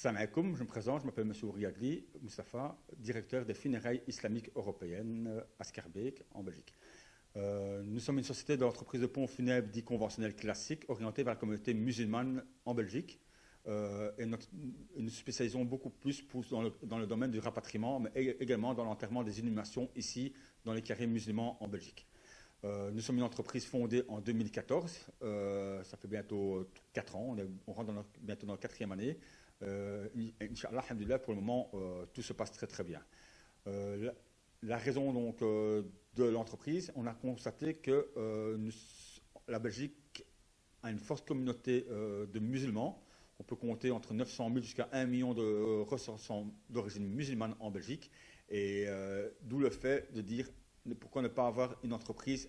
Salam alaikum, je me présente, je m'appelle M. Ouriagli Moustapha, directeur des funérailles islamiques européennes à Schaerbeek, en Belgique. Nous sommes une société d'entreprise de pompes funèbres dits conventionnels classiques, orientée vers la communauté musulmane en Belgique. Et nous spécialisons beaucoup plus dans le domaine du rapatriement, mais également dans l'enterrement des inhumations ici, dans les carrés musulmans en Belgique. Nous sommes une entreprise fondée en 2014, ça fait bientôt 4 ans, on rentre bientôt dans la 4e année. Inch'Allah, alhamdoulilah, pour le moment, tout se passe très très bien. La raison donc de l'entreprise, on a constaté que la Belgique a une forte communauté de musulmans. On peut compter entre 900 000 jusqu'à 1 million de ressortissants d'origine musulmane en Belgique. Et d'où le fait de dire pourquoi ne pas avoir une entreprise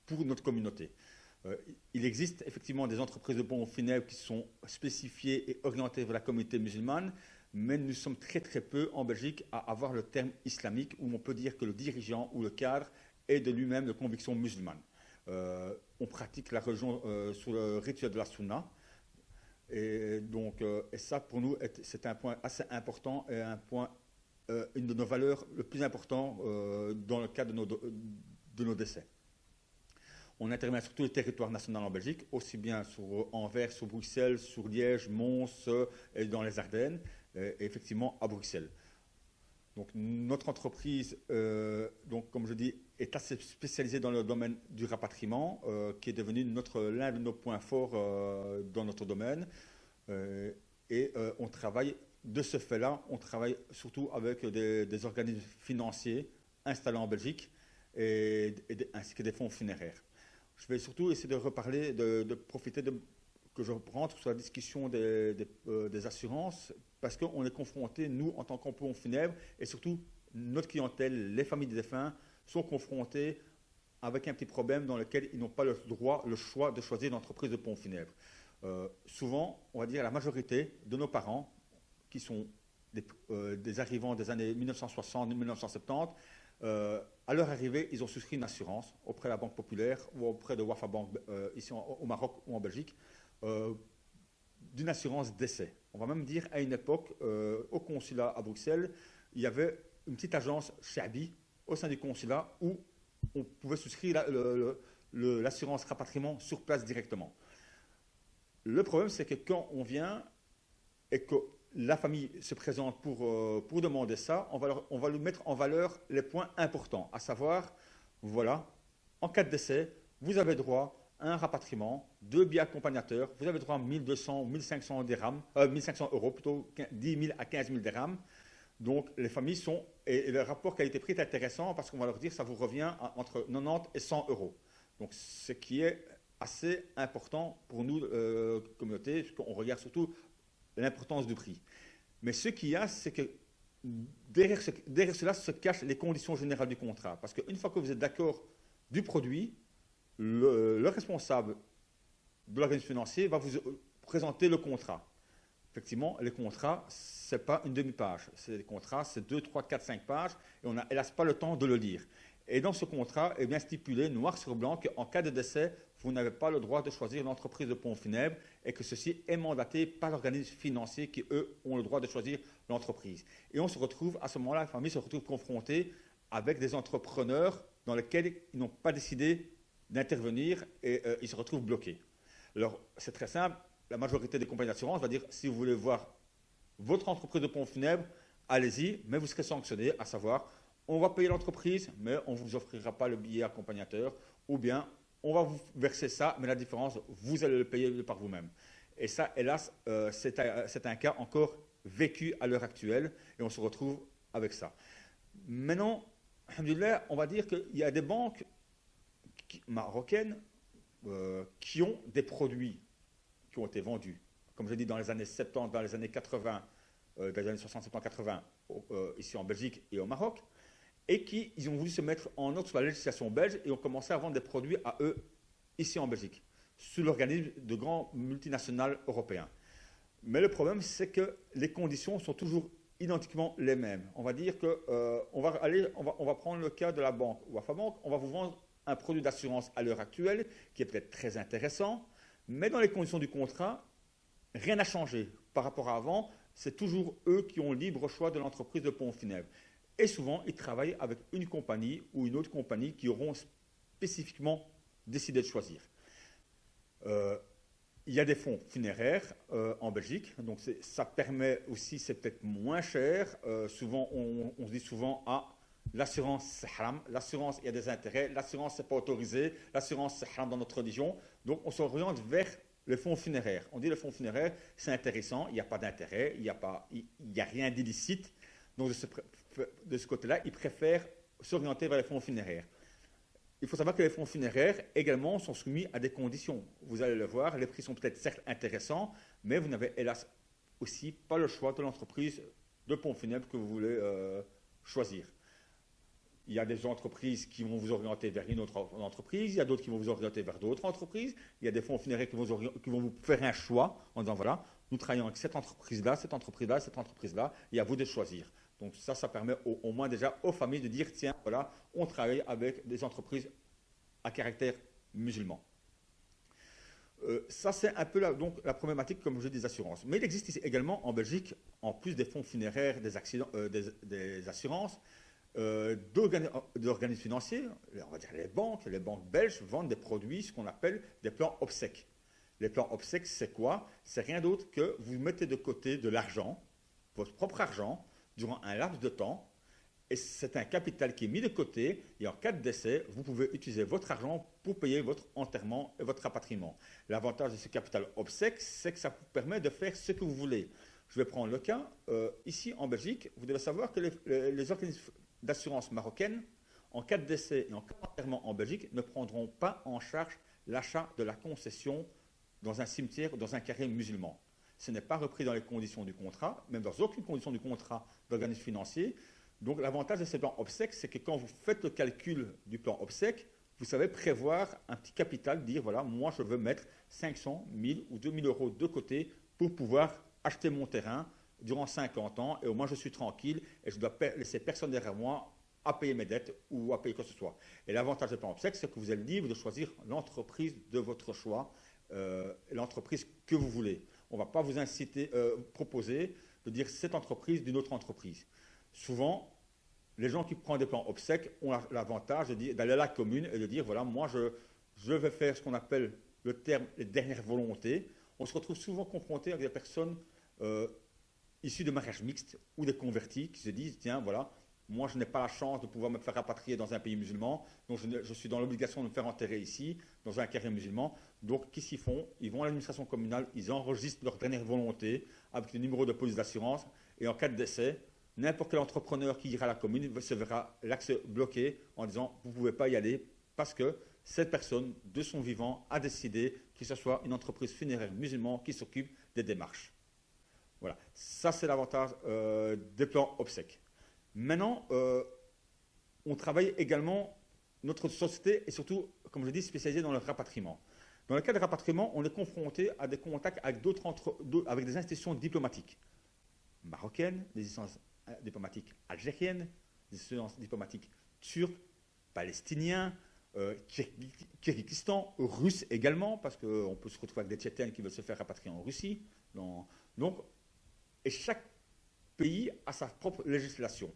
pour notre communauté. Il existe effectivement des entreprises de pompes funèbres qui sont spécifiées et orientées vers la communauté musulmane, mais nous sommes très très peu en Belgique à avoir le terme islamique où on peut dire que le dirigeant ou le cadre est de lui-même de conviction musulmane. On pratique la religion sous le rituel de la sunna. Et donc, et ça pour nous, c'est un point assez important et une de nos valeurs le plus important dans le cadre de nos décès. On intervient sur tout le territoire national en Belgique, aussi bien sur Anvers, sur Bruxelles, sur Liège, Mons et dans les Ardennes, et effectivement à Bruxelles. Donc notre entreprise, donc, comme je dis, est assez spécialisée dans le domaine du rapatriement, qui est devenu l'un de nos points forts dans notre domaine. Et on travaille, de ce fait-là, on travaille surtout avec des organismes financiers installés en Belgique ainsi que des fonds funéraires. Je vais surtout essayer de reparler, de profiter que je rentre sur la discussion des assurances, parce qu'on est confronté, nous, en tant qu'employés funèbres, et surtout notre clientèle, les familles des défunts, sont confrontés avec un petit problème dans lequel ils n'ont pas le choix de choisir une entreprise de pompes funèbres. Souvent, on va dire la majorité de nos parents, qui sont des arrivants des années 1960-1970, à leur arrivée, ils ont souscrit une assurance auprès de la Banque Populaire ou auprès de Wafa Bank ici au Maroc ou en Belgique, d'une assurance décès. On va même dire à une époque, au consulat à Bruxelles, il y avait une petite agence Chabi au sein du consulat où on pouvait souscrire l'assurance rapatriement sur place directement. Le problème, c'est que quand on vient et que la famille se présente pour demander ça, on va lui mettre en valeur les points importants, à savoir, voilà, en cas de décès, vous avez droit à un rapatriement, 2 billets accompagnateurs, vous avez droit à 1200 ou 1500 dirhams, 1500 euros, plutôt 10 000 à 15 000 dirhams. Donc les familles sont, et le rapport qualité-prix est intéressant parce qu'on va leur dire que ça vous revient entre 90 et 100 euros. Donc ce qui est assez important pour nous, communauté, puisqu'on regarde surtout l'importance du prix. Mais ce qu'il y a, c'est que derrière cela se cachent les conditions générales du contrat. Parce qu'une fois que vous êtes d'accord du produit, le responsable de l'organisme financier va vous présenter le contrat. Effectivement, les contrats, ce n'est pas une demi-page. Les contrats, c'est 2, 3, 4, 5 pages, et on n'a hélas pas le temps de le lire. Et dans ce contrat est bien stipulé, noir sur blanc, qu'en cas de décès, vous n'avez pas le droit de choisir une entreprise de pompes funèbres et que ceci est mandaté par l'organisme financier qui, eux, ont le droit de choisir l'entreprise. Et on se retrouve, à ce moment-là, la famille se retrouve confrontée avec des entrepreneurs dans lesquels ils n'ont pas décidé d'intervenir et ils se retrouvent bloqués. Alors, c'est très simple, la majorité des compagnies d'assurance va dire, si vous voulez voir votre entreprise de pompes funèbres, allez-y, mais vous serez sanctionné, à savoir, on va payer l'entreprise, mais on ne vous offrira pas le billet accompagnateur, ou bien on va vous verser ça, mais la différence, vous allez le payer par vous-même. Et ça, hélas, c'est un cas encore vécu à l'heure actuelle, et on se retrouve avec ça. Maintenant, alhamdoulilah, on va dire qu'il y a des banques marocaines qui ont des produits qui ont été vendus, comme je dis, dans les années 70, dans les années 80, dans les années 60, 70, 80, ici en Belgique et au Maroc, et ils ont voulu se mettre en ordre sur la législation belge et ont commencé à vendre des produits à eux ici en Belgique, sous l'organisme de grands multinationales européens. Mais le problème, c'est que les conditions sont toujours identiquement les mêmes. On va dire qu'on va prendre le cas de la banque Wafa Bank, on va vous vendre un produit d'assurance à l'heure actuelle qui est peut-être très intéressant, mais dans les conditions du contrat, rien n'a changé par rapport à avant. c'est toujours eux qui ont le libre choix de l'entreprise de pompes funèbres. Et souvent, ils travaillent avec une compagnie ou une autre compagnie qui auront spécifiquement décidé de choisir. Il y a des fonds funéraires en Belgique, donc ça permet aussi, c'est peut-être moins cher. Souvent, on se dit souvent, ah, l'assurance c'est haram, l'assurance il y a des intérêts, l'assurance c'est pas autorisé, l'assurance c'est haram dans notre religion. Donc on s'oriente vers les fonds funéraires. On dit le fonds funéraire, c'est intéressant, il n'y a pas d'intérêt, il n'y a rien d'illicite. Donc de ce côté-là, ils préfèrent s'orienter vers les fonds funéraires. Il faut savoir que les fonds funéraires également sont soumis à des conditions. Vous allez le voir, les prix sont peut-être certes intéressants, mais vous n'avez hélas aussi pas le choix de l'entreprise de pompes funèbres que vous voulez choisir. Il y a des entreprises qui vont vous orienter vers une autre entreprise, il y a d'autres qui vont vous orienter vers d'autres entreprises, il y a des fonds funéraires qui vont vous faire un choix en disant voilà, nous travaillons avec cette entreprise-là, cette entreprise-là, cette entreprise-là, et à vous de choisir. Donc ça permet au moins déjà aux familles de dire tiens, voilà, on travaille avec des entreprises à caractère musulman. Ça, c'est un peu la problématique, comme je dis, des assurances. Mais il existe ici également en Belgique, en plus des fonds funéraires, des assurances, d'organismes financiers, on va dire les banques belges vendent des produits, ce qu'on appelle des plans obsèques. Les plans obsèques, c'est quoi? C'est rien d'autre que vous mettez de côté de l'argent, votre propre argent, durant un laps de temps, et c'est un capital qui est mis de côté, et en cas de décès, vous pouvez utiliser votre argent pour payer votre enterrement et votre rapatriement. L'avantage de ce capital obsèque, c'est que ça vous permet de faire ce que vous voulez. Je vais prendre le cas, ici en Belgique, vous devez savoir que les organismes d'assurance marocaines, en cas de décès et en cas d'enterrement en Belgique, ne prendront pas en charge l'achat de la concession dans un cimetière ou dans un carré musulman. Ce n'est pas repris dans les conditions du contrat, même dans aucune condition du contrat d'organisme financier. Donc l'avantage de ces plans obsèques, c'est que quand vous faites le calcul du plan obsèque, vous savez prévoir un petit capital, dire voilà, moi je veux mettre 500, 1000 ou 2000 euros de côté pour pouvoir acheter mon terrain durant 50 ans et au moins je suis tranquille et je dois laisser personne derrière moi à payer mes dettes ou à payer quoi que ce soit. Et l'avantage des plans obsèques, c'est que vous êtes libre de choisir l'entreprise de votre choix, l'entreprise que vous voulez. On ne va pas vous inciter, proposer de dire cette entreprise d'une autre entreprise. Souvent, les gens qui prennent des plans obsèques ont l'avantage d'aller à la commune et de dire voilà, moi je vais faire ce qu'on appelle le terme les dernières volontés. On se retrouve souvent confronté avec des personnes issues de mariages mixtes ou des convertis qui se disent tiens, voilà, moi je n'ai pas la chance de pouvoir me faire rapatrier dans un pays musulman, donc je suis dans l'obligation de me faire enterrer ici, dans un carré musulman. Donc qu'est-ce qu'ils font? Ils vont à l'administration communale, ils enregistrent leur dernière volonté avec le numéro de police d'assurance et en cas de décès, n'importe quel entrepreneur qui ira à la commune se verra l'accès bloqué en disant vous ne pouvez pas y aller parce que cette personne, de son vivant, a décidé que ce soit une entreprise funéraire musulmane qui s'occupe des démarches. Voilà, ça c'est l'avantage des plans obsèques. Maintenant, on travaille également, notre société est surtout, comme je dis, spécialisée dans le rapatriement. Dans le cas de rapatriement, on est confronté à des contacts avec, avec des institutions diplomatiques marocaines, des instances diplomatiques algériennes, des instances diplomatiques turques, palestiniens, Kirghizistan, russes également, parce qu'on peut se retrouver avec des Tchétènes qui veulent se faire rapatrier en Russie. Donc, et chaque pays a sa propre législation.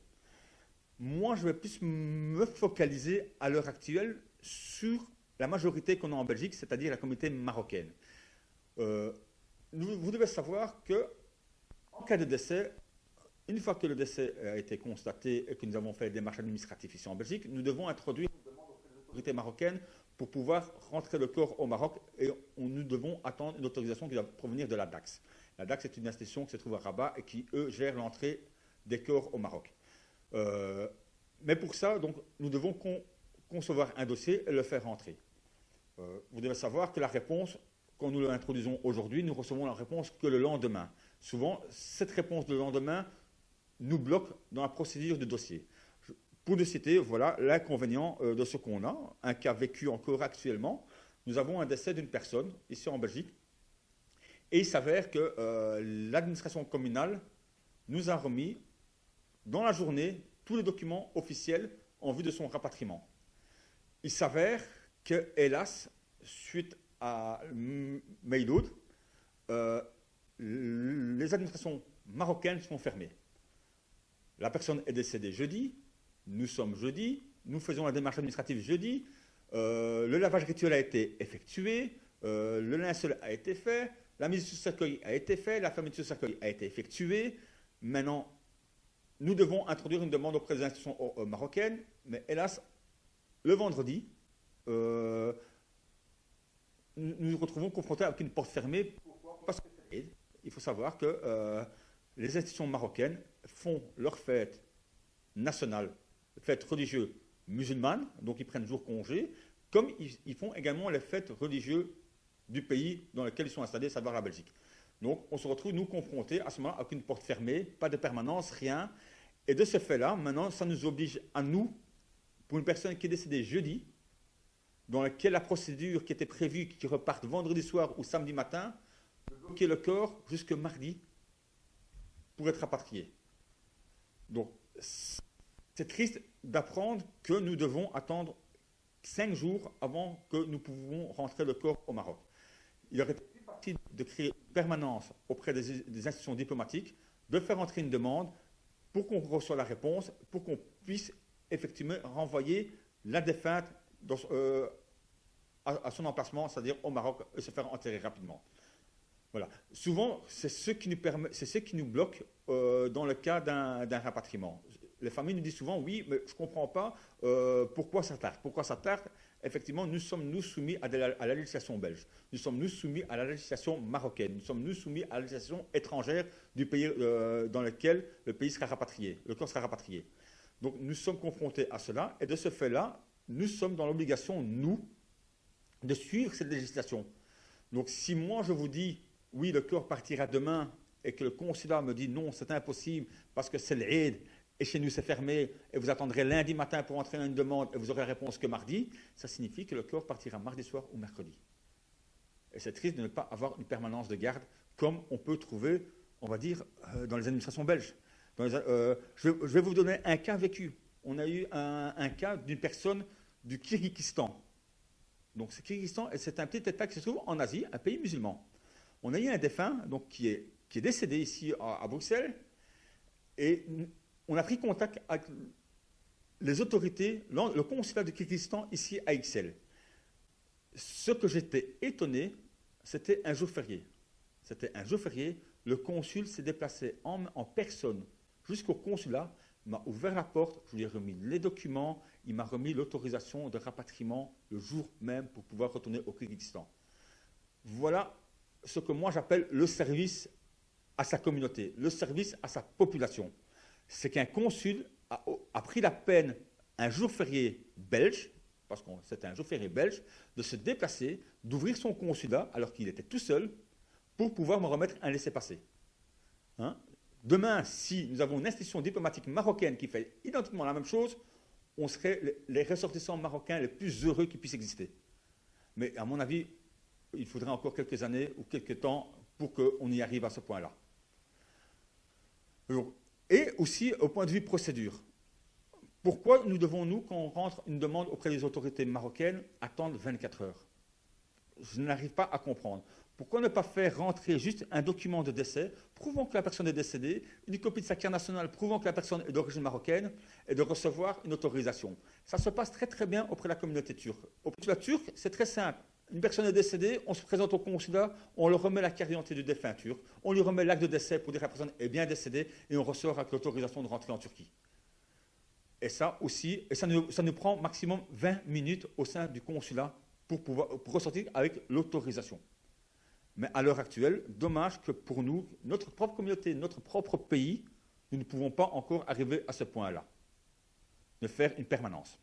Moi, je vais plus me focaliser à l'heure actuelle sur la majorité qu'on a en Belgique, c'est-à-dire la communauté marocaine. Vous devez savoir que en cas de décès, une fois que le décès a été constaté et que nous avons fait les démarches administratives ici en Belgique, nous devons introduire une demande auprès des autorités marocaines pour pouvoir rentrer le corps au Maroc et nous devons attendre une autorisation qui doit provenir de la DAX. La DAX est une institution qui se trouve à Rabat et qui, eux, gère l'entrée des corps au Maroc. Mais pour ça, donc, nous devons concevoir un dossier et le faire rentrer. Vous devez savoir que la réponse, quand nous l'introduisons aujourd'hui, nous recevons la réponse que le lendemain. Souvent, cette réponse de lendemain nous bloque dans la procédure du dossier. Pour le citer, voilà l'inconvénient de ce qu'on a, un cas vécu encore actuellement. Nous avons un décès d'une personne, ici en Belgique, et il s'avère que l'administration communale nous a remis, dans la journée, tous les documents officiels en vue de son rapatriement. Il s'avère que, hélas, suite à Meiloud, les administrations marocaines sont fermées. La personne est décédée jeudi, nous sommes jeudi, nous faisons la démarche administrative jeudi, le lavage rituel a été effectué, le linceul a été fait, la mise sous cercueil a été faite, la fermeture sous cercueil a été effectuée. Maintenant, nous devons introduire une demande auprès des institutions marocaines, mais hélas, le vendredi, nous nous retrouvons confrontés avec une porte fermée. Pourquoi ? Parce qu'il faut savoir que les institutions marocaines font leur fête nationale, fête religieuse musulmane, donc ils prennent jour congé, comme ils font également les fêtes religieuses du pays dans lequel ils sont installés, savoir la Belgique. Donc on se retrouve, nous, confrontés à ce moment avec une porte fermée, pas de permanence, rien. Et de ce fait-là, maintenant, ça nous oblige à nous, pour une personne qui est décédée jeudi, dans laquelle la procédure qui était prévue, qui reparte vendredi soir ou samedi matin, de bloquer le corps jusque mardi pour être rapatrié. Donc, c'est triste d'apprendre que nous devons attendre 5 jours avant que nous pouvons rentrer le corps au Maroc. Il aurait été parti de créer une permanence auprès des institutions diplomatiques, de faire entrer une demande pour qu'on reçoive la réponse, pour qu'on puisse effectivement renvoyer la défunte à son emplacement, c'est-à-dire au Maroc, et se faire enterrer rapidement. Voilà. Souvent, c'est ce qui nous bloque dans le cas d'un rapatriement. Les familles nous disent souvent, oui, mais je ne comprends pas pourquoi ça tarde. Pourquoi ça tarde? Effectivement, nous sommes soumis à la législation belge. Nous sommes soumis à la législation marocaine. Nous sommes soumis à la législation étrangère du pays dans lequel le pays sera rapatrié, le corps sera rapatrié. Donc nous sommes confrontés à cela, et de ce fait-là, nous sommes dans l'obligation, nous, de suivre cette législation. Donc si moi je vous dis, oui, le corps partira demain, et que le consulat me dit non, c'est impossible, parce que c'est l'Eid, et chez nous c'est fermé, et vous attendrez lundi matin pour entrer une demande, et vous aurez réponse que mardi, ça signifie que le corps partira mardi soir ou mercredi. Et c'est triste de ne pas avoir une permanence de garde, comme on peut trouver, on va dire, dans les administrations belges. Je vais vous donner un cas vécu. On a eu un cas d'une personne du Kirghizistan. Donc, ce Kirghizistan, c'est un petit État qui se trouve en Asie, un pays musulman. On a eu un défunt donc, qui est décédé ici à Bruxelles, et on a pris contact avec les autorités, le consulat du Kirghizistan ici à Ixelles. Ce que j'étais étonné, c'était un jour férié. C'était un jour férié, le consul s'est déplacé en personne jusqu'au consulat, m'a ouvert la porte, je lui ai remis les documents, il m'a remis l'autorisation de rapatriement le jour même pour pouvoir retourner au Kirghizistan. Voilà ce que moi j'appelle le service à sa communauté, le service à sa population. C'est qu'un consul a pris la peine, un jour férié belge, parce que c'était un jour férié belge, de se déplacer, d'ouvrir son consulat alors qu'il était tout seul pour pouvoir me remettre un laissez-passer. Hein? Demain, si nous avons une institution diplomatique marocaine qui fait identiquement la même chose, on serait les ressortissants marocains les plus heureux qui puissent exister. Mais à mon avis, il faudrait encore quelques années ou quelques temps pour qu'on y arrive à ce point-là. Et aussi, au point de vue procédure, pourquoi nous devons, nous, quand on rentre une demande auprès des autorités marocaines, attendre 24 heures? Je n'arrive pas à comprendre. Pourquoi ne pas faire rentrer juste un document de décès prouvant que la personne est décédée, une copie de sa carte nationale prouvant que la personne est d'origine marocaine, et de recevoir une autorisation? Ça se passe très très bien auprès de la communauté turque. Auprès de la turque, c'est très simple. Une personne est décédée, on se présente au consulat, on leur remet la carte d'identité du défunt turc, on lui remet l'acte de décès pour dire que la personne est bien décédée, et on ressort avec l'autorisation de rentrer en Turquie. Et ça aussi, ça nous prend maximum 20 minutes au sein du consulat pour ressortir avec l'autorisation. Mais à l'heure actuelle, dommage que pour nous, notre propre communauté, notre propre pays, nous ne pouvons pas encore arriver à ce point-là, de faire une permanence.